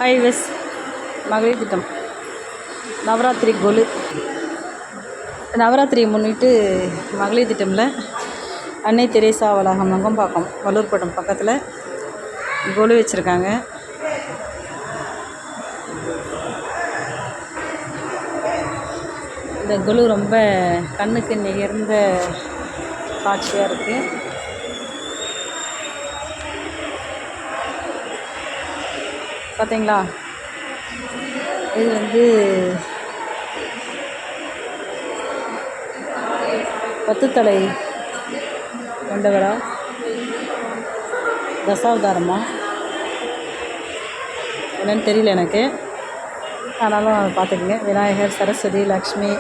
Highways மகளிர் திட்டம் நவராத்திரி கொலு. நவராத்திரியை முன்னிட்டு மகளிர் திட்டமில் அன்னை தெரேசா வளாகம் நங்கம்பாக்கம் வல்லூர்பட்டம் பக்கத்தில் கொலு வச்சுருக்காங்க. இந்த கொலு ரொம்ப கண்ணுக்கு நிகர்ந்த காட்சியாக இருக்குது. பார்த்தீங்களா, இது வந்து 10 தலை கொண்டவரா தசாவதாரமா என்னன்னு தெரியல எனக்கு, ஆனாலும் அதை பார்த்துக்குங்க. விநாயகர், சரஸ்வதி, லக்ஷ்மி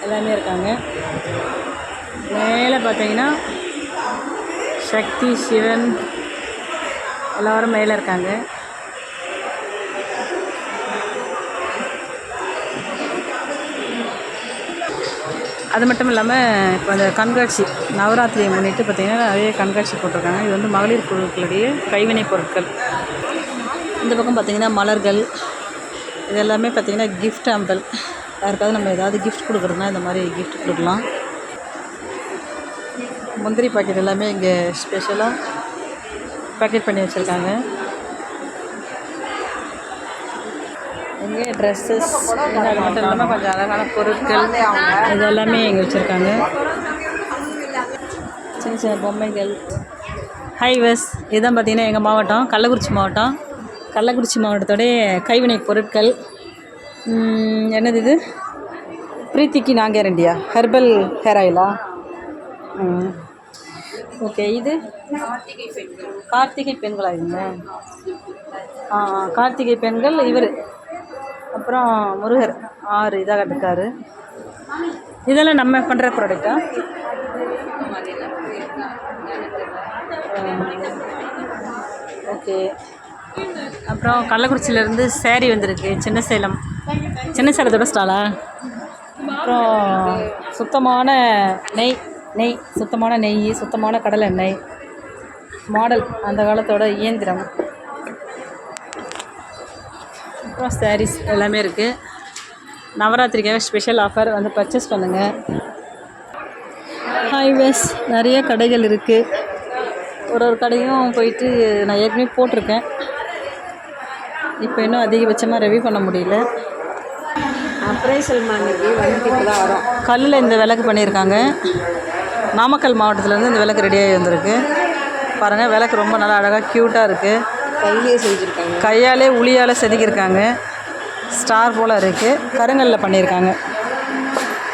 எல்லாமே இருக்காங்க. மேலே பார்த்தீங்கன்னா சக்தி, சிவன் எல்லோரும் மேலே இருக்காங்க. அது மட்டும் இல்லாமல் இப்போ அந்த கண்காட்சி நவராத்திரியை முன்னிட்டு பார்த்திங்கன்னா நிறைய கண்காட்சி போட்டிருக்காங்க. இது வந்து மகளிர் குழுக்களுடைய கைவினைப் பொருட்கள். இந்த பக்கம் பார்த்திங்கன்னா மலர்கள், இது எல்லாமே பார்த்திங்கன்னா கிஃப்ட் ஆம்பல். யாருக்காவது நம்ம ஏதாவது கிஃப்ட் கொடுக்குறதுனா இந்த மாதிரி கிஃப்ட் கொடுக்கலாம். முந்திரி பாக்கெட் எல்லாமே இங்கே ஸ்பெஷலாக பேக்கெட் பண்ணி வச்சுருக்காங்க. இங்கே ட்ரெஸ்ஸஸ், அது மட்டும் இல்லாமல் கொஞ்சம் அழகான பொருட்கள் இது எல்லாமே இங்கே வச்சுருக்காங்க. சின்ன சின்ன பொம்மைகள். ஹைவேஸ் இதுதான் பார்த்திங்கன்னா எங்கள் மாவட்டம் கள்ளக்குறிச்சி மாவட்டம். கள்ளக்குறிச்சி மாவட்டத்தோடைய கைவினைப் பொருட்கள். என்னது இது? பிரீத்திக்கு நான் கேரண்டியா ஹெர்பல் ஹேர் ஆயிலா? ஓகே. இது கார்த்திகை பெண்களா? இதுங்க கார்த்திகை பெண்கள். இவர் அப்புறம் முருகர் 6 இதாக கட்டுக்காரு. இதெல்லாம் நம்ம பண்ணுற ப்ராடக்டா? ஓகே. அப்புறம் கள்ளக்குறிச்சியிலேருந்து சேரீ வந்திருக்கு. சின்ன சேலத்தோட ஸ்டாலா? அப்புறம் சுத்தமான நெய் சுத்தமான நெய், சுத்தமான கடலை எண்ணெய் மாடல், அந்த காலத்தோட இயந்திரம். அப்புறம் சாரீஸ் எல்லாமே இருக்குது. நவராத்திரிக்காக ஸ்பெஷல் ஆஃபர், வந்து பர்ச்சேஸ் பண்ணுங்கள். ஹைவேஸ் நிறைய கடைகள் இருக்குது. ஒரு கடையும் போயிட்டு நான் ஏற்கனவே போட்டிருக்கேன். இப்போ இன்னும் அதிகபட்சமாக ரெவ்யூ பண்ண முடியல. அப்ரைசல் மணிக்கு வந்துட்டு இப்போ தான் வரும். கல்லில் இந்த விளக்கு பண்ணியிருக்காங்க. நாமக்கல் மாவட்டத்துலேருந்து இந்த விளக்கு ரெடியாகி வந்திருக்கு. பாருங்கள், விளக்கு ரொம்ப நல்லா அழகாக க்யூட்டாக இருக்குது. கையிலே செஞ்சுருக்காங்க. கையாலே உளியால் செதுக்கியிருக்காங்க. ஸ்டார் போல் இருக்குது. கருங்கல்லில் பண்ணியிருக்காங்க.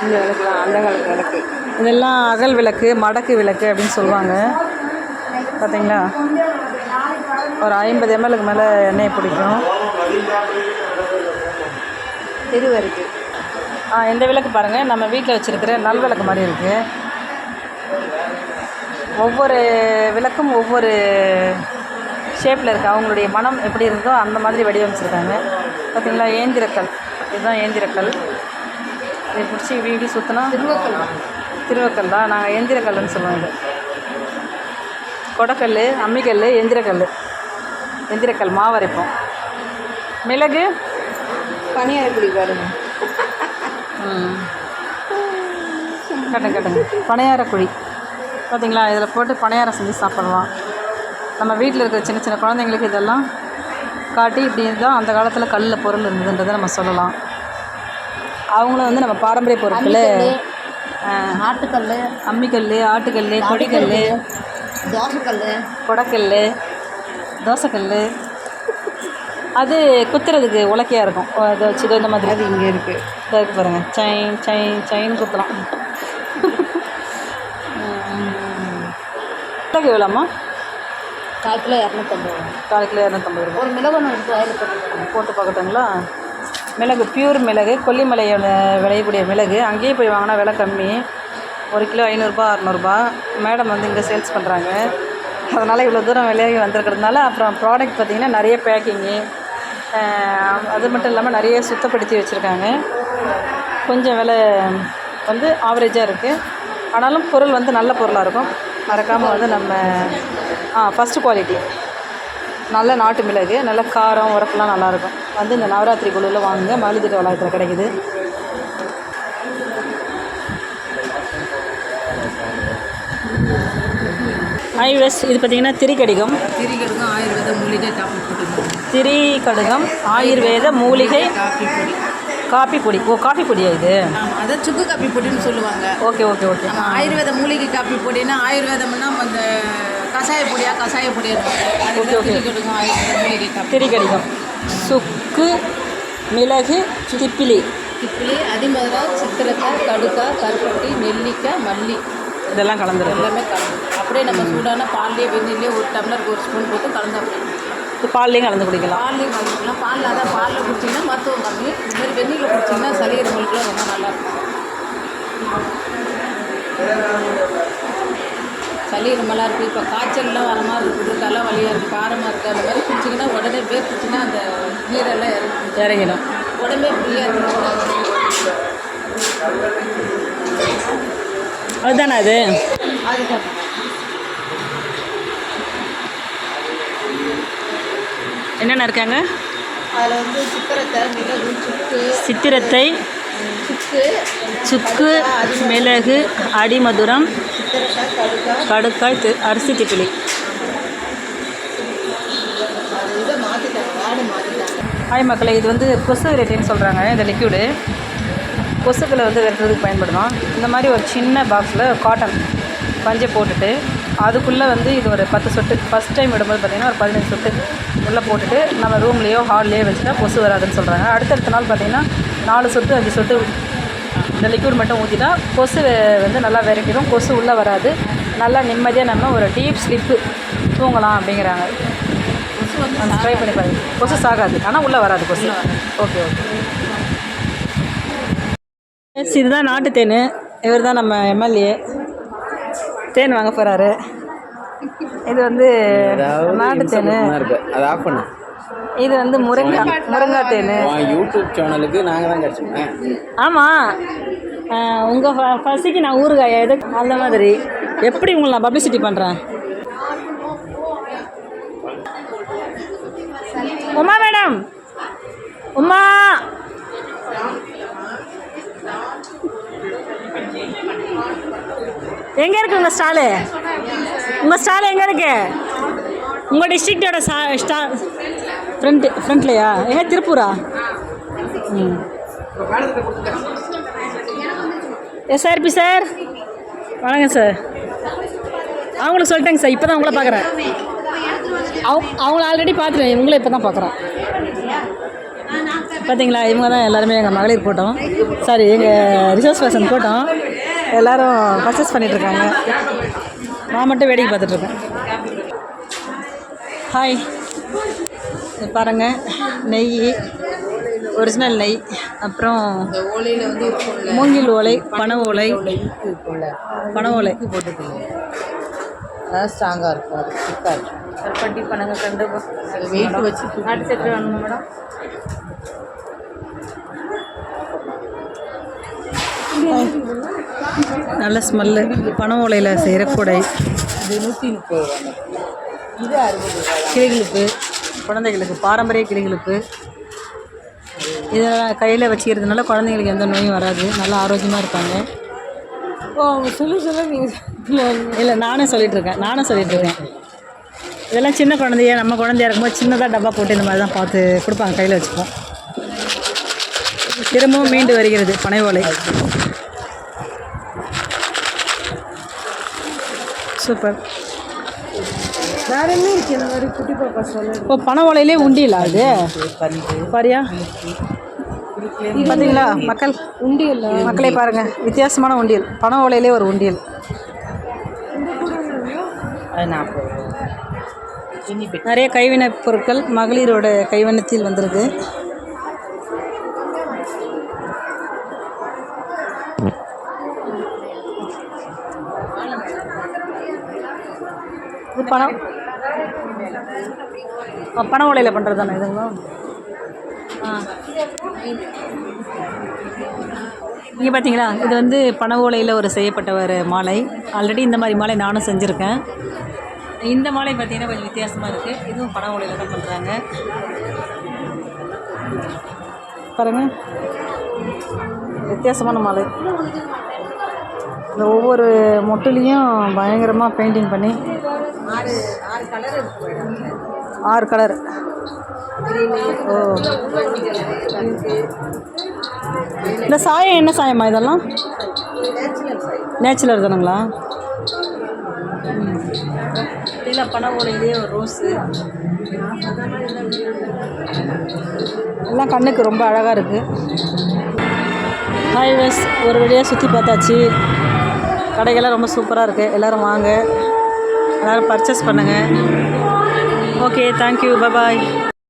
இந்த விளக்குலாம் அந்த காலத்து விளக்கு. இதெல்லாம் அகல் விளக்கு, மடக்கு விளக்கு அப்படின்னு சொல்லுவாங்க. பார்த்தீங்களா, ஒரு 50 ml மேலே எண்ணெயை பிடிக்கும். தெருவு இருக்குது. இந்த விளக்கு பாருங்கள், நம்ம வீட்டில் வச்சுருக்கிற நல் விளக்கு மாதிரி இருக்குது. ஒவ்வொரு விளக்கும் ஒவ்வொரு ஷேப்பில் இருக்குது. அவங்களுடைய மனம் எப்படி இருந்தோ அந்த மாதிரி வடிவமைச்சிருக்காங்க. பார்த்திங்களா, ஏந்திரக்கல். இதுதான் ஏந்திரக்கல். இதை பிடிச்சி வீடு சுற்றினா திருவக்கல் தான். நாங்கள் ஏந்திரக்கல்லுன்னு சொல்லுவோம். இது கொடக்கல், அம்மிக்கல், எந்திரக்கல் மாவரைப்போம். மிளகு பனியாரக்குடி பாருங்க. கட்டுங்க பனையாரக்குழி. பார்த்திங்களா, இதில் போட்டு பனையாரம் செஞ்சு சாப்பிட்லாம். நம்ம வீட்டில் இருக்கிற சின்ன சின்ன குழந்தைங்களுக்கு இதெல்லாம் காட்டி இப்படி தான் அந்த காலத்தில் கல்லில் பொருள் இருந்ததுன்றதை நம்ம சொல்லலாம். அவங்களும் வந்து நம்ம பாரம்பரிய பொருட்கள், ஆட்டுக்கல், அம்மிக்கல், ஆட்டுக்கல், கொடிக்கல், தோசைக்கல், கொடக்கல், தோசைக்கல், அது குத்துறதுக்கு உலக்கையாக இருக்கும். அதை வச்சு இந்த மாதிரி அது இங்கே இருக்குது. இருக்கு பாருங்கள், சைன் குத்தலாம். மிளகு எவ்வளோம்மா? 1/4 கிலோ 250. 1/4 கிலோ 250 ரூபா. ஒரு மிளகு போட்டு பார்க்கட்டுங்களா? மிளகு பியூர் மிளகு, கொல்லிமலையோட விளையக்கூடிய மிளகு. அங்கேயே போய் வாங்கினா விலை கம்மி. 1 கிலோ 500 600. மேடம் வந்து இங்கே சேல்ஸ் பண்ணுறாங்க. அதனால் இவ்வளோ தூரம் விலையாகி வந்திருக்கிறதுனால. அப்புறம் ப்ராடக்ட் பார்த்திங்கன்னா நிறைய பேக்கிங்கு, அது மட்டும் இல்லாமல் நிறைய சுத்தப்படுத்தி வச்சுருக்காங்க. கொஞ்சம் விலை வந்து ஆவரேஜாக இருக்குது. ஆனாலும் பொருள் வந்து நல்ல பொருளாக இருக்கும். மறக்காமல் வந்து நம்ம ஃபஸ்ட்டு குவாலிட்டி நல்ல நாட்டு மிளகு, நல்ல காரம் உரப்புலாம் நல்லாயிருக்கும். வந்து இந்த நவராத்திரி குழுவில் வாங்குங்க, மகளிர் திட்ட வளாகத்தில் கிடைக்குது. ஐவஸ் இது பார்த்திங்கன்னா திரிகடிகம். திரிகடுகம் ஆயுர்வேத மூலிகை காப்பி பொடி. திரிகடுகம் ஆயுர்வேத மூலிகை காப்பி பொடி. ஓ, காஃபி பொடியா இது? அதை சுக்கு காப்பி பொடின்னு சொல்லுவாங்க. Okay okay okay. ஆயுர்வேத மூலிகை காப்பி பொடினா ஆயுர்வேதம்னா அந்த கஷாய பொடியா ஓகே ஓகே. திரிகடுகம் ஆயுர்வேத மூலிகை காப்பி. திரிகடிகம், சுக்கு, மிளகு, திப்பிலி. அதிமதுரா, சித்திரக்காய், கடுக்காய், கருப்பட்டி, நெல்லிக்காய், மல்லி இதெல்லாம் கலந்துரும். எல்லாமே கலந்து அப்படியே நம்ம சூடான பால்லேயே வெந்நிலே ஒரு டம்ளருக்கு ஒரு ஸ்பூன் போட்டு கலந்து அப்படியே பால்லையும் கலந்து குடிக்கலாம். பால்லையும் கலந்துக்கலாம். பாலில் குடிச்சிங்கன்னா மருத்துவம் கம்மி. இதுமாதிரி வெந்நீரில் குடிச்சிங்கன்னா சளி இருமலுக்குலாம் ரொம்ப நல்லாயிருக்கும். சளி இருமலாக இருக்குது, இப்போ காய்ச்சல்லாம் வர மாதிரி இருக்குது, தலை வலியாக இருக்குது, காரமாக இருக்குது, அந்த மாதிரி குடிச்சிங்கன்னா உடனே குடிச்சிங்கன்னா அந்த நீரெல்லாம் இறங்கிடும். உடம்பே ஃப்ரீயாக இருக்கும். அதுதானே அது? அதுதான். என்னென்ன இருக்காங்க அதில் வந்து சித்திரத்தை, மிளகு, சித்திரத்தை, சுக்கு, மிளகு, அடிமதுரம், சித்திரக்காய், கடுக்காய், அரிசி, திப்பிலி. இதை மாற்றிட்டாங்க. ஹாய் மக்களே, இது வந்து கொசு விரட்டின்னு சொல்கிறாங்க. இந்த லிக்யூடு கொசுக்களை வந்து விரட்டுறதுக்கு பயன்படுத்தலாம். இந்த மாதிரி ஒரு சின்ன பாக்ஸில் காட்டன் பஞ்சை போட்டுட்டு அதுக்குள்ளே வந்து இது ஒரு 10 சொட்டு, ஃபஸ்ட் டைம் விடும்போது பார்த்திங்கன்னா ஒரு 15 சொட்டு உள்ளே போட்டுட்டு நம்ம ரூம்லேயோ ஹால்லேயோ வச்சுட்டா கொசு வராதுன்னு சொல்கிறாங்க. அடுத்தடுத்த நாள் பார்த்திங்கன்னா 4 சொட்டு 5 சொட்டு இந்த லிக்யூட் மட்டும் ஊற்றிட்டா கொசு வந்து நல்லா விரட்டிடும், கொசு உள்ளே வராது, நல்லா நிம்மதியாக நம்ம ஒரு டீப் ஸ்லிப்பு தூங்கலாம் அப்படிங்கிறாங்க. ட்ரை பண்ணி பாருங்க. கொசு சாகாது, ஆனால் உள்ளே வராது கொசு. Okay okay. இதுதான் நாட்டு தேன். இவர் தான் நம்ம எம்எல்ஏ. தேன் வாங்க போகிறாரு. இது வந்து நாட்டு தேன். இது வந்து முருங்கா தேன். யூடியூப் சேனலுக்கு நாங்கள் தான் கிடச்சோம். ஆமாம், உங்கள் பசிக்கு நான் ஊறுகாய் எது அந்த மாதிரி எப்படி உங்களை நான் பப்ளிசிட்டி பண்ணுறேன். உமா மேடம், உமா எங்கே இருக்குது உங்கள் ஸ்டாலு? உங்கள் ஸ்டால் எங்கே இருக்கு? உங்கள் டிஸ்ட்ரிக்டோட ஃப்ரண்ட்லையா? எங்கே திருப்பூரா? எஸ்ஆர்பி சார், வணக்கம் சார். அவங்களுக்கு சொல்லிட்டேங்க சார், இப்போ தான் உங்களை பார்க்குறேன். அவங்கள ஆல்ரெடி பார்த்துட்டேன், இவங்களே இப்போ தான் பார்க்குறேன். பார்த்தீங்களா, இவங்க தான் எல்லாருமே எங்கள் மகளிர் கூட்டம், சாரி எங்கள் ரிசர்வ் பர்சன் கூட்டம். எல்லோரும் பர்ச்சேஸ் பண்ணிகிட்ருக்காங்க, நான் மட்டும் வேடிக்கை பார்த்துட்ருக்கேன். ஹாய், பாருங்கள், நெய், ஒரிஜினல் நெய், அப்புறம் மூங்கில் ஓலை, பனை ஓலை போட்டுக்கணும். அதான் ஸ்ட்ராங்காக இருக்கும், அது திக்காக இருக்கும். கருப்பட்டி பனங்க கண்டு வெயிட் வச்சு நாட்டு சக்கரை வேணுமா மேடம்? நல்ல ஸ்மெல்லு. பனை ஓலையில் செய்கிற கூடை. இது 130 ரூபா. இது 60 ரூபா. கிளிகிழிப்பு, குழந்தைகளுக்கு பாரம்பரிய கிளிகிழிப்பு. இதெல்லாம் கையில் வச்சுக்கிறதுனால குழந்தைங்களுக்கு எந்த நோயும் வராது, நல்லா ஆரோக்கியமாக இருப்பாங்க. ஓ, அவங்க சொல்ல நீங்கள் இல்லை, நானும் சொல்லிகிட்ருக்கேன். இதெல்லாம் சின்ன குழந்தைய, நம்ம குழந்தையா இருக்கும்போது சின்னதாக டப்பா போட்டு இந்த மாதிரி தான் பார்த்து கொடுப்பாங்க, கையில் வச்சுப்போம். திரும்பவும் மீண்டு வருகிறது பனை ஓலை. சூப்பர். வேற என்ன இருக்குது இந்த மாதிரி குட்டி பாப்பா சொல்ல? இப்போ பனை ஓலையிலே உண்டியலா அது? பாரியா, பார்த்தீங்களா மக்கள்? உண்டியல் மக்களே பாருங்கள், வித்தியாசமான உண்டியல். பனை ஓலையிலே ஒரு உண்டியல். நிறைய கைவினைப் பொருட்கள் மகளிரோட கைவண்ணத்தில் வந்துருக்கு. இது பனை ஓலையில் பண்ணுறது தானே இதுங்களா? இங்கே பார்த்தீங்களா, இது வந்து பனை ஓலையில் ஒரு செய்யப்பட்ட ஒரு மாலை. ஆல்ரெடி இந்த மாதிரி மாலை நானும் செஞ்சுருக்கேன். இந்த மாலை பார்த்தீங்கன்னா கொஞ்சம் வித்தியாசமாக இருக்குது. இதுவும் பனை ஓலையில் தான் பண்ணுறாங்க. பாருங்கள், வித்தியாசமான மாலை. இந்த ஒவ்வொரு மொட்டுலேயும் பயங்கரமாக பெயிண்டிங் பண்ணி 6 கலர். ஓ, இந்த சாயம் என்ன சாயமா இதெல்லாம்? நேச்சுரல் தானுங்களா? இல்லை, பனை ஓலையிலேயே ஒரு ரோஸு எல்லாம் கண்ணுக்கு ரொம்ப அழகாக இருக்குது. ஹாய் வெஸ், ஒரு வழியாக சுற்றி பார்த்தாச்சு. கடைகள்லாம் ரொம்ப சூப்பராக இருக்குது. எல்லோரும் வாங்க, எல்லோரும் பர்ச்சேஸ் பண்ணுங்கள். ஓகே, தேங்க்யூ, பாய்.